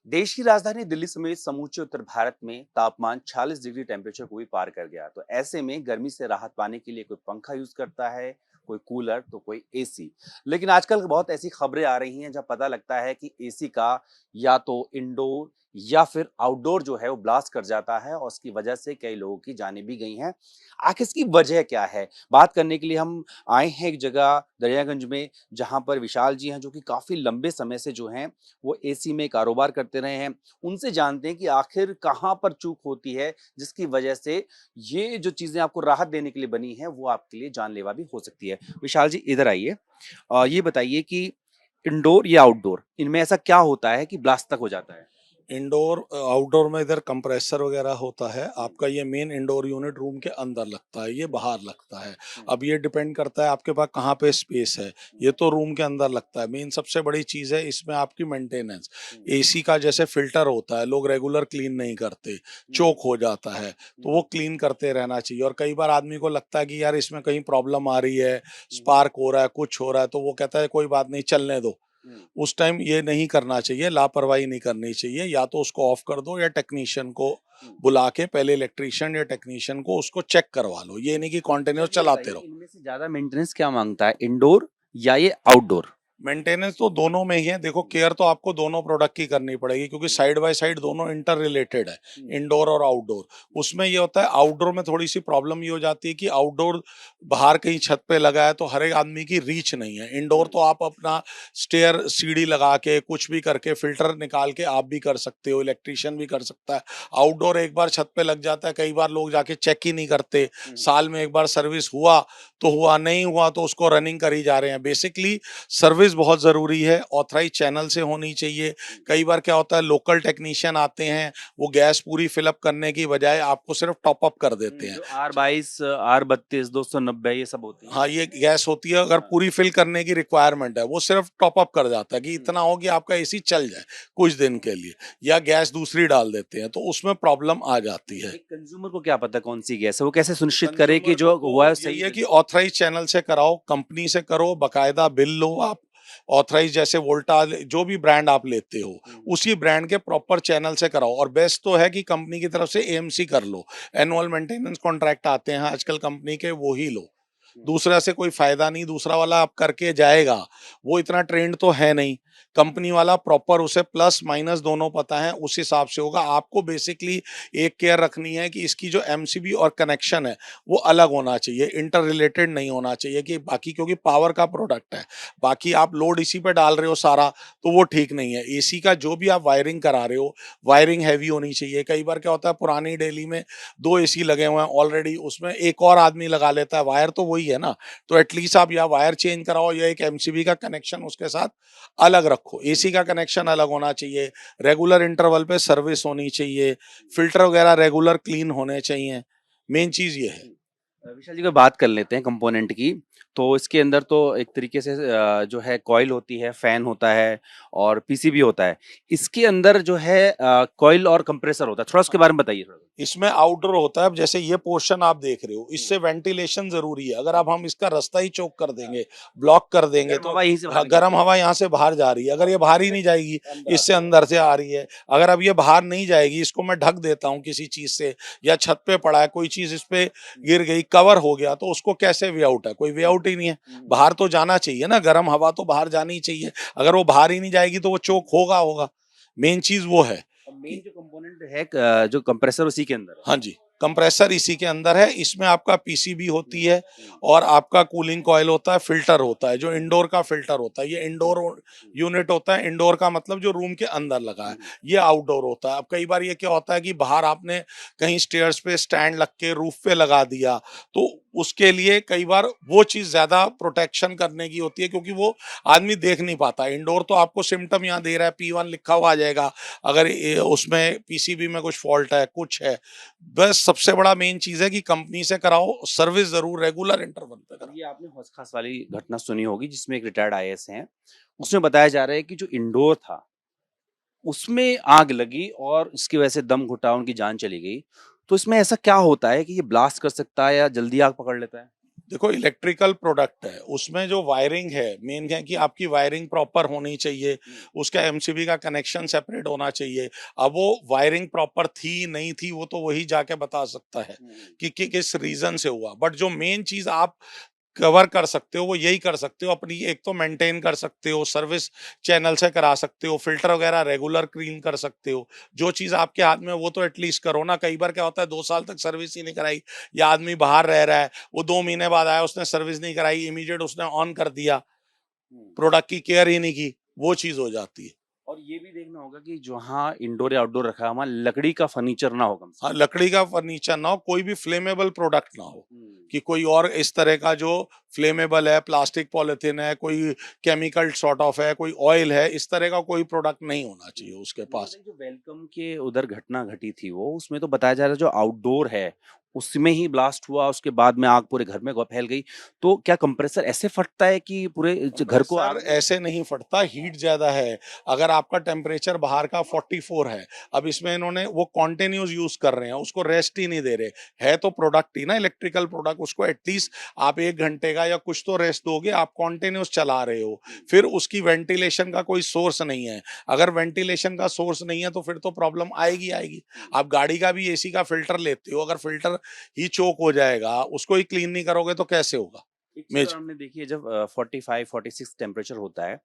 देश की राजधानी दिल्ली समेत समूचे उत्तर भारत में तापमान 46 डिग्री टेम्परेचर को भी पार कर गया। तो ऐसे में गर्मी से राहत पाने के लिए कोई पंखा यूज करता है, कोई कूलर, तो कोई एसी। लेकिन आजकल बहुत ऐसी खबरें आ रही हैं जहां पता लगता है कि एसी का या तो इंडोर या फिर आउटडोर जो है वो ब्लास्ट कर जाता है और उसकी वजह से कई लोगों की जानें भी गई हैं। आखिर इसकी वजह क्या है, बात करने के लिए हम आए हैं एक जगह दरियागंज में, जहां पर विशाल जी हैं जो कि काफी लंबे समय से जो हैं वो एसी में कारोबार करते रहे हैं। उनसे जानते हैं कि आखिर कहाँ पर चूक होती है, जिसकी वजह से ये जो चीज़ें आपको राहत देने के लिए बनी हैं, वो आपके लिए जानलेवा भी हो सकती है। विशाल जी इधर आइए। ये बताइए कि इंडोर या आउटडोर, इनमें ऐसा क्या होता है कि ब्लास्ट तक हो जाता है? इंडोर आउटडोर में इधर कंप्रेसर वगैरह होता है। आपका ये मेन इंडोर यूनिट रूम के अंदर लगता है, ये बाहर लगता है। हुँ, अब ये डिपेंड करता है आपके पास कहाँ पे स्पेस है। ये तो रूम के अंदर लगता है। मेन सबसे बड़ी चीज़ है इसमें आपकी मेंटेनेंस। हुँ, एसी का जैसे फिल्टर होता है, लोग रेगुलर क्लीन नहीं करते, हुँ, चोक हो जाता है, तो वो क्लीन करते रहना चाहिए। और कई बार आदमी को लगता है कि यार इसमें कहीं प्रॉब्लम आ रही है, हुँ, स्पार्क हो रहा है, कुछ हो रहा है, तो वो कहता है कोई बात नहीं, चलने दो। हुँ, उस टाइम ये नहीं करना चाहिए, लापरवाही नहीं करनी चाहिए। या तो उसको ऑफ कर दो या टेक्नीशियन को हुँ। बुला के पहले इलेक्ट्रीशियन या टेक्नीशियन को उसको चेक करवा लो। ये नहीं कि अच्छा कंटिन्यूअस ये चलाते बताइए, रहो। इनमें से ज़्यादा मेंटेनेंस क्या माँगता है, इंडोर या ये आउटडोर? मेंटेनेंस तो दोनों में ही है। देखो, केयर तो आपको दोनों प्रोडक्ट की करनी पड़ेगी क्योंकि हुँ, साइड बाय साइड दोनों इंटर रिलेटेड है, हुँ, इंडोर और आउटडोर। उसमें ये होता है, आउटडोर में थोड़ी सी प्रॉब्लम ये हो जाती है कि आउटडोर बाहर कहीं छत पे लगा है तो हर एक आदमी की रीच नहीं है। इंडोर हुँ, तो आप अपना स्टेयर सीढ़ी लगा के कुछ भी करके फिल्टर निकाल के आप भी कर सकते हो, इलेक्ट्रीशियन भी कर सकता है। आउटडोर एक बार छत पे लग जाता है, कई बार लोग जाके चेक ही नहीं करते। हुँ। साल में एक बार सर्विस हुआ तो हुआ, नहीं हुआ तो उसको रनिंग करी जा रहे हैं। बेसिकली सर्विस बहुत ज़रूरी है, ऑथराइज़ चैनल से होनी चाहिए। कई बार क्या होता है, लोकल टेक्नीशियन आते हैं, वो गैस पूरी फिल अप करने की बजाय आपको सिर्फ टॉप अप कर देते हैं। जो R22, R32, 290 ये सब होती हैं। हाँ, ये गैस होती है, अगर हाँ। पूरी फिल करने की रिक्वायरमेंट है, वो सिर्फ टॉप अप कर जाता है कि हुँ। इतना हो कि आपका एसी चल जाए कुछ दिन के लिए, या गैस दूसरी डाल देते हैं, तो उसमें प्रॉब्लम आ जाती है। एक कंज्यूमर को क्या पता कौन-सी गैस है? वो कैसे सुनिश्चित करे कि कंज्यूमर जो को हुआ है यही सही है कि रिज़ल्ट। ऑथराइज़ चैनल से कराओ, कंपनी से करो, बाकायदा बिल लो आप। ऑथराइज़ जैसे वोल्टास जो भी ब्रांड आप लेते हो, हुँ, उसी ब्रांड के प्रॉपर चैनल से कराओ। और बेस्ट तो है कि कंपनी की तरफ से एएमसी कर लो। एनुअल मेंटेनेंस कॉन्ट्रैक्ट आते हैं आजकल कंपनी के, वो ही लो। हुँ, दूसरा से कोई फ़ायदा नहीं, दूसरा वाला आप करके जाएगा, वो इतना ट्रेंड तो है नहीं। कंपनी वाला प्रॉपर उसे प्लस माइनस दोनों पता है, उस हिसाब से होगा। आपको बेसिकली एक केयर रखनी है कि इसकी जो एमसीबी और कनेक्शन है, वो अलग होना चाहिए, इंटर रिलेटेड नहीं होना चाहिए कि बाकी, क्योंकि पावर का प्रोडक्ट है। बाकी आप लोड इसी पे डाल रहे हो सारा, तो वो ठीक नहीं है। एसी का जो भी आप वायरिंग करा रहे हो, वायरिंग हैवी होनी चाहिए। कई बार क्या होता है, पुरानी दिल्ली में 2 एसी लगे हुए हैं ऑलरेडी, उसमें एक और आदमी लगा लेता है, वायर तो वही है ना। तो एटलीस्ट आप या वायर चेंज कराओ या एक एमसीबी का कनेक्शन उसके साथ अलग रखो। हुँ। एसी का कनेक्शन अलग होना चाहिए, रेगुलर इंटरवल पे सर्विस होनी चाहिए, फिल्टर वगैरह रेगुलर क्लीन होने चाहिए। मेन चीज़ ये है। विशाल जी कोई बात कर लेते हैं कंपोनेंट की। तो इसके अंदर तो एक तरीके से जो है कॉइल होती है, फैन होता है और पीसीबी होता है। इसके अंदर जो है कॉइल और कंप्रेसर होता है। थोड़ा उसके बारे में बताइए थोड़ा? इसमें आउटडोर होता है। अब जैसे ये पोर्शन आप देख रहे हो, हुँ, इससे वेंटिलेशन जरूरी है। अगर हुँ, अब हम इसका रास्ता ही चौक कर हाँ। देंगे, ब्लॉक कर देंगे, गर्म तो हवा यहीं से बाहर हाँ, गर्म निकलती है। हवा यहाँ से बाहर जा रही है। अगर ये बाहर ही नहीं जाएगी, अंदर इससे आता है। अंदर से आ रही है। अगर अब ये बाहर नहीं जाएगी, इसको मैं ढक देता हूँ किसी चीज से, या छत पे पड़ा है कोई चीज, इस पे हुँ, गिर गई, कवर हो गया, तो उसको कैसे वे आउट है? कोई वे हुँ, आउट ही नहीं है। हुँ। बाहर तो जाना चाहिए ना, गर्म हवा तो बाहर जानी चाहिए। अगर वो बाहर ही नहीं जाएगी तो वो चोक होगा होगा। मेन चीज वो है और मेन कि जो कंपोनेंट है जो कंप्रेसर उसी के अंदर है। हाँ जी, कंप्रेसर इसी के अंदर है। इसमें आपका पीसीबी हुँ, होती है हुँ, और आपका कूलिंग कॉइल होता है, फ़िल्टर होता है, जो हुँ, इंडोर का फ़िल्टर होता है। ये हुँ, इंडोर हुँ, यूनिट होता है। इंडोर का मतलब जो रूम के अंदर लगा है। हुँ, ये आउटडोर होता है। अब कई बार ये क्या होता है कि बाहर आपने कहीं स्टेयर्स पे स्टैंड लग के रूफ पे लगा दिया, तो उसके लिए कई बार वो चीज़ ज़्यादा प्रोटेक्शन करने की होती है, क्योंकि वो आदमी देख नहीं पाता। इंडोर तो आपको सिम्पटम यहाँ दे रहा है, P1 लिखा हुआ आ जाएगा। अगर उसमें पीसीबी में कुछ फ़ॉल्ट है, कुछ है। बस सबसे बड़ा मेन चीज़ है कि कंपनी से कराओ, सर्विस ज़रूर रेगुलर इंटरवल पे अब कराओ। ये आपने हौस खास वाली घटना सुनी होगी जिसमें एक रिटायर्ड आईएएस हैं। उसमें बताया जा रहा है कि जो इंडोर था, उसमें आग लगी और इसकी वजह से दम घुटा, उनकी जान चली गई। तो इसमें ऐसा क्या होता है कि ये ब्लास्ट कर सकता है या जल्दी आग पकड़ लेता है? देखो इलेक्ट्रिकल प्रोडक्ट है, उसमें जो वायरिंग है मेन है कि आपकी वायरिंग प्रॉपर होनी चाहिए, उसका एमसीबी का कनेक्शन सेपरेट होना चाहिए। अब वो वायरिंग प्रॉपर थी नहीं थी वो तो वही जाके बता सकता है कि किस रीजन से हुआ, बट जो मेन चीज आप कवर कर सकते हो वो यही कर सकते हो, अपनी एक तो मेंटेन कर सकते हो, सर्विस चैनल से करा सकते हो, फिल्टर वगैरह रेगुलर क्लीन कर सकते हो। जो चीज आपके हाथ में वो तो एटलीस्ट करो ना। कई बार क्या होता है 2 साल तक सर्विस ही नहीं कराई, या आदमी बाहर रह रहा है, वो 2 महीने बाद आया, उसने सर्विस नहीं कराई, इमीडिएट उसने ऑन कर दिया, प्रोडक्ट की केयर ही नहीं की, वो चीज हो जाती है। और ये भी देखना होगा कि जहाँ इंडोर या आउटडोर रखा है वहाँ लकड़ी का फर्नीचर ना हो कम से हाँ, लकड़ी का फर्नीचर ना हो, कोई भी फ्लेमेबल प्रोडक्ट ना हो, कि कोई और इस तरह का जो फ्लेमेबल है, प्लास्टिक पॉलिथीन है, कोई केमिकल सॉर्ट ऑफ है, कोई ऑयल है, इस तरह का कोई प्रोडक्ट नहीं होना चाहिए उसके पास। जो वेलकम के उधर घटना घटी थी वो उसमें तो बताया जा रहा है जो आउटडोर है उसमें ही ब्लास्ट हुआ, उसके बाद में आग पूरे घर में फैल गई। तो क्या कंप्रेसर ऐसे फटता है कि पूरे घर को सर आग ऐसे नहीं फटता, हीट ज्यादा है। अगर आपका टेम्परेचर बाहर का 44 है, अब इसमें इन्होंने वो कॉन्टिन्यूस यूज कर रहे हैं, उसको रेस्ट ही नहीं दे रहे। है तो प्रोडक्ट ही ना इलेक्ट्रिकल प्रोडक्ट, उसको एटलीस्ट आप 1 घंटे का या कुछ तो रेस्ट दोगे, आप कॉन्टिन्यूस चला रहे हो। फिर उसकी वेंटिलेशन का कोई सोर्स नहीं है। अगर वेंटिलेशन का सोर्स नहीं है तो फिर तो प्रॉब्लम आएगी आएगी। आप गाड़ी का भी एसी का फिल्टर लेते हो, अगर फिल्टर ही चोक हो जाएगा, उसको ही क्लीन नहीं करोगे तो कैसे होगा। एक चीज और मेज हमने देखी है जब 45-46 टेम्परेचर होता है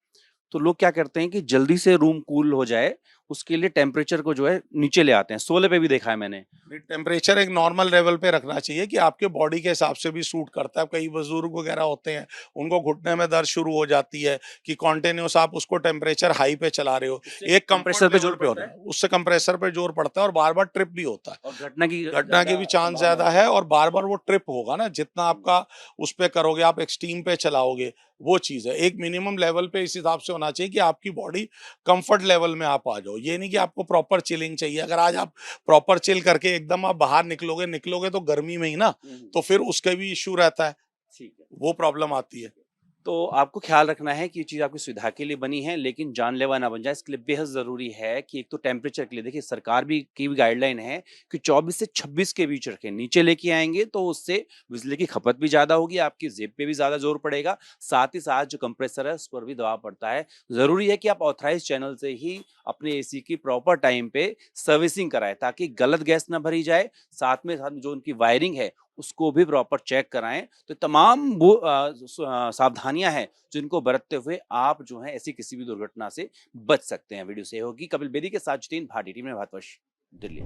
तो लोग क्या करते हैं कि जल्दी से रूम कूल हो जाए उसके लिए टेम्परेचर को जो है नीचे ले आते हैं। सोलह पे भी देखा है मैंने। टेम्परेचर एक नॉर्मल लेवल पे रखना चाहिए कि आपके बॉडी के हिसाब से भी सूट करता है। कई बुजुर्ग वगैरह होते हैं, उनको घुटने में दर्द शुरू हो जाती है कि कॉन्टिन्यूस आप उसको टेम्परेचर हाई पे चला रहे हो। उससे एक कंफर्ट कंप्रेसर पे लेवल जोर पे पड़ता होना है है, उससे कंप्रेसर पे जोर पड़ता है और बार बार ट्रिप भी होता है। और घटना की घटना के ज्यादा भी चांस संभावना ज्यादा होती है, है। और बार बार वो ट्रिप होगा ना, जितना आपका उस पे करोगे, आप एक्सट्रीम पे चलाओगे, वो चीज है। एक मिनिमम लेवल पे इस हिसाब से होना चाहिए कि आपकी बॉडी कंफर्ट लेवल में आप आ जाओ। ये नहीं कि आपको प्रॉपर चिलिंग चाहिए। अगर आज आप प्रॉपर चिल करके एकदम आप बाहर निकलोगे निकलोगे तो गर्मी में ही ना, तो फिर उसका भी इश्यू रहता है, ठीक है। वो प्रॉब्लम आती है। तो आपको ख्याल रखना है कि ये चीज़ आपकी सुविधा के लिए बनी है लेकिन जानलेवा ना बन जाए। इसके लिए बेहद ज़रूरी है कि एक तो टेम्परेचर के लिए देखिए सरकार भी की भी गाइडलाइन है कि 24 से 26 के बीच रखें। नीचे लेके आएँगे तो उससे बिजली की खपत भी ज़्यादा होगी, आपकी जेब पे भी ज़्यादा ज़ोर पड़ेगा। साथ ही साथ जो कंप्रेसर है उस पर भी दबाव पड़ता है। ज़रूरी है कि आप ऑथराइज़्ड चैनल से ही अपने एसी की प्रॉपर टाइम पे सर्विसिंग कराएँ ताकि गलत गैस ना भरी जाए। साथ में जो उनकी वायरिंग है उसको भी प्रॉपर चेक कराएँ। तो तमाम वो सावधानियाँ हैं जिनको बरतते हुए आप जो है ऐसी किसी भी दुर्घटना से बच सकते हैं। वीडियो से होगी कपिल बेदी के साथ जितेंद्र भाटी, टीम ने भारतवर्ष दिल्ली।